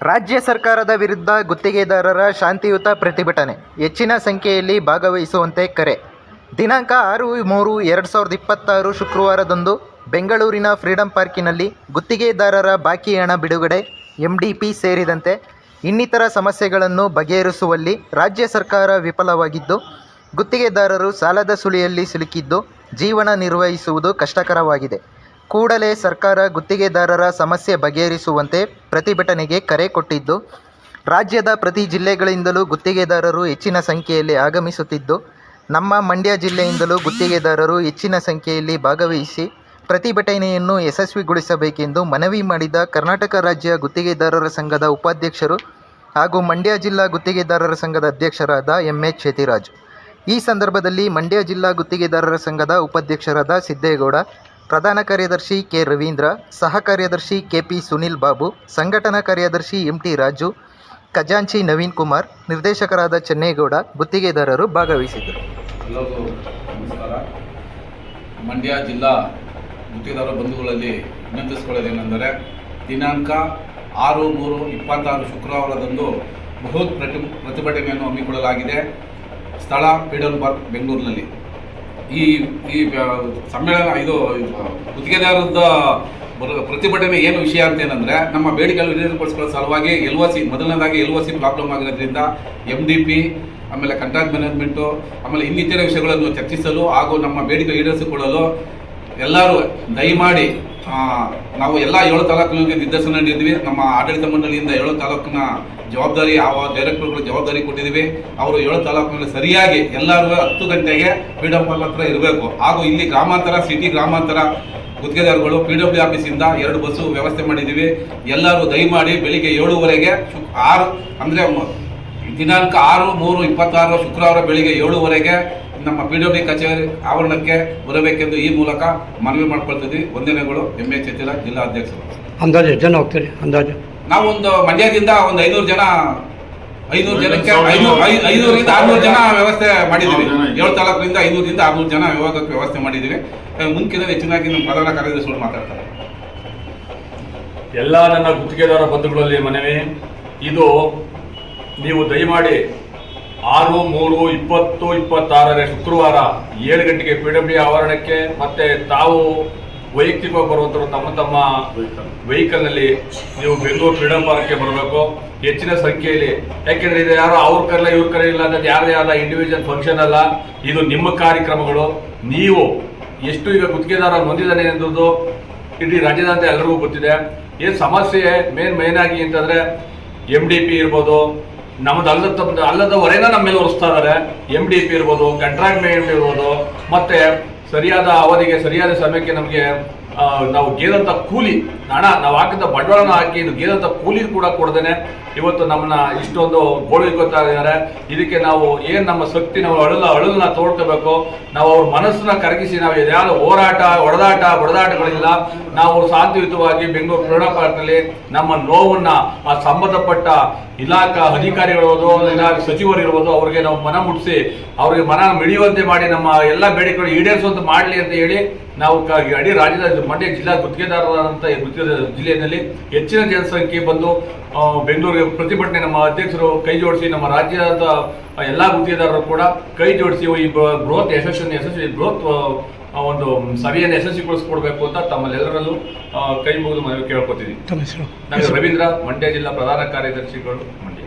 ರಾಜ್ಯ ಸರ್ಕಾರದ ವಿರುದ್ಧ ಗುತ್ತಿಗೆದಾರರ ಶಾಂತಿಯುತ ಪ್ರತಿಭಟನೆ, ಹೆಚ್ಚಿನ ಸಂಖ್ಯೆಯಲ್ಲಿ ಭಾಗವಹಿಸುವಂತೆ ಕರೆ. ದಿನಾಂಕ 6/3/2026 ಶುಕ್ರವಾರದಂದು ಬೆಂಗಳೂರಿನ ಫ್ರೀಡಂ ಪಾರ್ಕಿನಲ್ಲಿ ಗುತ್ತಿಗೆದಾರರ ಬಾಕಿ ಹಣ ಬಿಡುಗಡೆ, MDP ಸೇರಿದಂತೆ ಇನ್ನಿತರ ಸಮಸ್ಯೆಗಳನ್ನು ಬಗೆಹರಿಸುವಲ್ಲಿ ರಾಜ್ಯ ಸರ್ಕಾರ ವಿಫಲವಾಗಿದ್ದು, ಗುತ್ತಿಗೆದಾರರು ಸಾಲದ ಸುಳಿಯಲ್ಲಿ ಸಿಲುಕಿದ್ದು ಜೀವನ ನಿರ್ವಹಿಸುವುದು ಕಷ್ಟಕರವಾಗಿದೆ. ಕೂಡಲೇ ಸರ್ಕಾರ ಗುತ್ತಿಗೆದಾರರ ಸಮಸ್ಯೆ ಬಗೆಹರಿಸುವಂತೆ ಪ್ರತಿಭಟನೆಗೆ ಕರೆ ಕೊಟ್ಟಿದ್ದು, ರಾಜ್ಯದ ಪ್ರತಿ ಜಿಲ್ಲೆಗಳಿಂದಲೂ ಗುತ್ತಿಗೆದಾರರು ಹೆಚ್ಚಿನ ಸಂಖ್ಯೆಯಲ್ಲಿ ಆಗಮಿಸುತ್ತಿದ್ದು, ನಮ್ಮ ಮಂಡ್ಯ ಜಿಲ್ಲೆಯಿಂದಲೂ ಗುತ್ತಿಗೆದಾರರು ಹೆಚ್ಚಿನ ಸಂಖ್ಯೆಯಲ್ಲಿ ಭಾಗವಹಿಸಿ ಪ್ರತಿಭಟನೆಯನ್ನು ಯಶಸ್ವಿಗೊಳಿಸಬೇಕೆಂದು ಮನವಿ ಮಾಡಿದ ಕರ್ನಾಟಕ ರಾಜ್ಯ ಗುತ್ತಿಗೆದಾರರ ಸಂಘದ ಉಪಾಧ್ಯಕ್ಷರು ಹಾಗೂ ಮಂಡ್ಯ ಜಿಲ್ಲಾ ಗುತ್ತಿಗೆದಾರರ ಸಂಘದ ಅಧ್ಯಕ್ಷರಾದ MH ಯತಿರಾಜ್. ಈ ಸಂದರ್ಭದಲ್ಲಿ ಮಂಡ್ಯ ಜಿಲ್ಲಾ ಗುತ್ತಿಗೆದಾರರ ಸಂಘದ ಉಪಾಧ್ಯಕ್ಷರಾದ ಸಿದ್ದೇಗೌಡ, ಪ್ರಧಾನ ಕಾರ್ಯದರ್ಶಿ K. ರವೀಂದ್ರ, ಸಹ ಕಾರ್ಯದರ್ಶಿ KP ಸುನಿಲ್ ಬಾಬು, ಸಂಘಟನಾ ಕಾರ್ಯದರ್ಶಿ MT ರಾಜು, ಖಜಾಂಚಿ ನವೀನ್ ಕುಮಾರ್, ನಿರ್ದೇಶಕರಾದ ಚೆನ್ನೇಗೌಡ, ಗುತ್ತಿಗೆದಾರರು ಭಾಗವಹಿಸಿದ್ದರು. ಎಲ್ಲರಿಗೂ ನಮಸ್ಕಾರ. ಮಂಡ್ಯ ಜಿಲ್ಲಾ ಗುತ್ತಿಗೆದಾರ ಬಂಧುಗಳಲ್ಲಿ ವಿನಂತಿಸಿಕೊಳ್ಳೋದೇನೆಂದರೆ, ದಿನಾಂಕ 6/3/26 ಶುಕ್ರವಾರದಂದು ಬೃಹತ್ ಪ್ರತಿಭಟನೆಯನ್ನು ಹಮ್ಮಿಕೊಳ್ಳಲಾಗಿದೆ. ಸ್ಥಳ ಫ್ರೀಡಂ ಪಾರ್ಕ್, ಬೆಂಗಳೂರಿನಲ್ಲಿ. ಈ ಸಮ್ಮೇಳನ ಗುತ್ತಿಗೆದಾರರದ ಪ್ರತಿಭಟನೆ ಏನು ವಿಷಯ ಅಂತೇನೆಂದರೆ, ನಮ್ಮ ಬೇಡಿಕೆಗಳು ಈಡೇರಿಸಿಕೊಳ್ಳೋ ಸಲುವಾಗಿ ಮೊದಲನೇದಾಗಿ LOC ಪ್ರಾಬ್ಲಮ್ ಆಗಿರೋದ್ರಿಂದ MDP, ಆಮೇಲೆ ಕಾಂಟ್ರಾಕ್ಟ್ ಮ್ಯಾನೇಜ್ಮೆಂಟು, ಆಮೇಲೆ ಇನ್ನಿತರ ವಿಷಯಗಳನ್ನು ಚರ್ಚಿಸಲು ಹಾಗೂ ನಮ್ಮ ಬೇಡಿಕೆ ಈಡೇರಿಸಿಕೊಳ್ಳಲು ಎಲ್ಲರೂ ದಯಮಾಡಿ ನಾವು ಎಲ್ಲ 7 ತಾಲೂಕಿನಲ್ಲಿ ನಿರ್ದೇಶನ ನೀಡಿದ್ವಿ. ನಮ್ಮ ಆಡಳಿತ ಮಂಡಳಿಯಿಂದ 7 ತಾಲೂಕಿನ ಜವಾಬ್ದಾರಿ ಡೈರೆಕ್ಟರ್ಗಳು ಜವಾಬ್ದಾರಿ ಕೊಟ್ಟಿದ್ದೀವಿ. ಅವರು 7 ತಾಲೂಕಿನಲ್ಲಿ ಸರಿಯಾಗಿ ಎಲ್ಲರೂ 10 ಗಂಟೆಗೆ ಫ್ರೀಡಂ ಪಾರ್ಕ್ ಹತ್ರ ಇರಬೇಕು. ಹಾಗೂ ಇಲ್ಲಿ ಸಿಟಿ ಗ್ರಾಮಾಂತರ ಗುತ್ತಿಗೆದಾರಗಳು PWD ಆಫೀಸಿಂದ 2 ಬಸ್ಸು ವ್ಯವಸ್ಥೆ ಮಾಡಿದ್ದೀವಿ. ಎಲ್ಲರೂ ದಯಮಾಡಿ ಬೆಳಿಗ್ಗೆ 7:30ಗೆ ಅಂದರೆ ದಿನಾಂಕ 6/3/26 ಶುಕ್ರವಾರ ಬೆಳಿಗ್ಗೆ 7:30ಗೆ ನಮ್ಮ PWD ಕಚೇರಿ ಆವರಣಕ್ಕೆ ಬರಬೇಕೆಂದು ಈ ಮೂಲಕ ಮನವಿ ಮಾಡ್ಕೊಳ್ತಿದ್ವಿ. ವಂದನೆಗಳು. MH ಯತಿರಾಜ್, ಜಿಲ್ಲಾ ಅಧ್ಯಕ್ಷರು. ಅಂದಾಜು ಎಷ್ಟು ಜನ ಹೋಗ್ತೀರಿ? ಅಂದಾಜು ನಾವು ಮಂಡ್ಯದಿಂದ 500 ಜನಕ್ಕೆ 500ರಿಂದ 600 ಜನ ವ್ಯವಸ್ಥೆ ಮಾಡಿದ್ದೀವಿ. 7 ತಾಲೂಕಿನಿಂದ 500ರಿಂದ 600 ಜನ ವಿಭಾಗಕ್ಕೆ ವ್ಯವಸ್ಥೆ ಮಾಡಿದ್ದೀವಿ. ಮುಂಚಿನ ಹೆಚ್ಚಿನಾಗಿ ನಮ್ಮ ಪ್ರಧಾನ ಕಾರ್ಯದರ್ಶಿಗಳು ಮಾತಾಡ್ತಾರೆ. ಎಲ್ಲ ನನ್ನ ಗುತ್ತಿಗೆದಾರ ಬಂಧುಗಳಲ್ಲಿ ಮನವಿ, ಇದು ನೀವು ದಯಮಾಡಿ 6/3/2026 ಶುಕ್ರವಾರ 7 ಗಂಟೆಗೆ PWD ಆವರಣಕ್ಕೆ, ಮತ್ತೆ ತಾವು ವೈಯಕ್ತಿಕವಾಗಿ ಬರುವಂಥವ್ರು ತಮ್ಮ ವೆಹಿಕಲ್ನಲ್ಲಿ ನೀವು ಬೆಂಗಳೂರು ಫ್ರೀಡಂ ಪಾರ್ಕ್ಗೆ ಬರಬೇಕು ಹೆಚ್ಚಿನ ಸಂಖ್ಯೆಯಲ್ಲಿ. ಯಾಕೆಂದರೆ ಇದು ಯಾರೋ ಅವ್ರ ಕರೆಲ್ಲ ಇವ್ರ ಕರೆ ಇಲ್ಲ ಅಂತ ಯಾರದೇ ಆದ ಇಂಡಿವಿಜುವಲ್ ಫಂಕ್ಷನ್ ಅಲ್ಲ, ಇದು ನಿಮ್ಮ ಕಾರ್ಯಕ್ರಮಗಳು. ನೀವು ಎಷ್ಟು ಈಗ ಗುತ್ತಿಗೆದಾರ ಹೊಂದಿದ್ದಾನೆ ಎಂಬುದು ಇಡೀ ರಾಜ್ಯದಾದ್ಯಂತ ಎಲ್ಲರಿಗೂ ಗೊತ್ತಿದೆ. ಏನು ಸಮಸ್ಯೆ ಮೇನ್ ಆಗಿ ಅಂತಂದರೆ MDP ಇರ್ಬೋದು, ನಮ್ಮದು ಅಲ್ಲದ ಹೊರೆನ ನಮ್ಮ ಮೇಲೆ ಹೊರಿಸ್ತಾ ಇದ್ದಾರೆ. MDP ಇರ್ಬೋದು, ಕಾಂಟ್ರಾಕ್ಟ್ ಮ್ಯಾನೇಜ್ಮೆಂಟ್ ಇರ್ಬೋದು, ಮತ್ತೆ ಸರಿಯಾದ ಅವಧಿಗೆ ಸರಿಯಾದ ಸಮಯಕ್ಕೆ ನಮಗೆ ನಾವು ಗೆದಂಥ ಕೂಲಿ ಹಣ, ನಾವು ಹಾಕಿದ ಬಂಡವಾಳನ ಹಾಕಿ ಇದು ಗೆದಂಥ ಕೂಲಿ ಕೂಡ ಕೊಡದೇನೆ ಇವತ್ತು ನಮ್ಮನ್ನ ಇಷ್ಟೊಂದು ಗೋಳುಕೊಳ್ತಾ ಇದ್ದಾರೆ. ಇದಕ್ಕೆ ನಾವು ಏನು ನಮ್ಮ ಶಕ್ತಿ, ನಾವು ಅಳಲನ್ನ ತೋಡ್ಕೋಬೇಕು. ನಾವು ಅವ್ರ ಮನಸ್ಸನ್ನ ಕರಗಿಸಿ ನಾವು ಯಾವ್ದು ಹೊಡೆದಾಟಗಳಿಲ್ಲ. ನಾವು ಶಾಂತಿಯುತವಾಗಿ ಬೆಂಗಳೂರು ಫ್ರೀಡಂ ಪಾರ್ಕ್ನಲ್ಲಿ ನಮ್ಮ ನೋವನ್ನ ಆ ಸಂಬಂಧಪಟ್ಟ ಇಲಾಖಾ ಅಧಿಕಾರಿಗಳಿರ್ಬೋದು, ಸಚಿವರು ಇರ್ಬೋದು, ಅವ್ರಿಗೆ ನಾವು ಮನ ಮುಟ್ಟಿಸಿ ಅವ್ರಿಗೆ ಮನ ಮಿಡಿಯುವಂತೆ ಮಾಡಿ ನಮ್ಮ ಎಲ್ಲ ಬೇಡಿಕೆಗಳು ಈಡೇರಿಸುವಂತೆ ಮಾಡಲಿ ಅಂತ ಹೇಳಿ ನಾವು ಇಡೀ ರಾಜ್ಯದ ಮಂಡ್ಯ ಜಿಲ್ಲಾ ಗುತ್ತಿಗೆದಾರರಂತ ಜಿಲ್ಲೆಯಲ್ಲಿ ಹೆಚ್ಚಿನ ಜನಸಂಖ್ಯೆ ಬಂದು ಬೆಂಗಳೂರಿಗೆ ಪ್ರತಿಭಟನೆ ನಮ್ಮ ಅಧ್ಯಕ್ಷರು ಕೈ ಜೋಡಿಸಿ, ನಮ್ಮ ರಾಜ್ಯದ ಎಲ್ಲ ಗುತ್ತಿಗೆದಾರರು ಕೂಡ ಕೈ ಜೋಡಿಸಿ ಈ ಬೃಹತ್ ಬೃಹತ್ ಒಂದು ಸಭೆಯನ್ನು ಯಶಸ್ವಿಗೊಳಿಸ್ಕೊಡ್ಬೇಕು ಅಂತ ತಮ್ಮಲ್ಲೆಲ್ಲರಲ್ಲೂ ಕೈ ಮುಗಿದು ಮನವಿ ಕೇಳ್ಕೊತಿದ್ದೀವಿ. ನಾನು ರವೀಂದ್ರ, ಮಂಡ್ಯ ಜಿಲ್ಲಾ ಪ್ರಧಾನ ಕಾರ್ಯದರ್ಶಿಗಳು, ಮಂಡ್ಯ.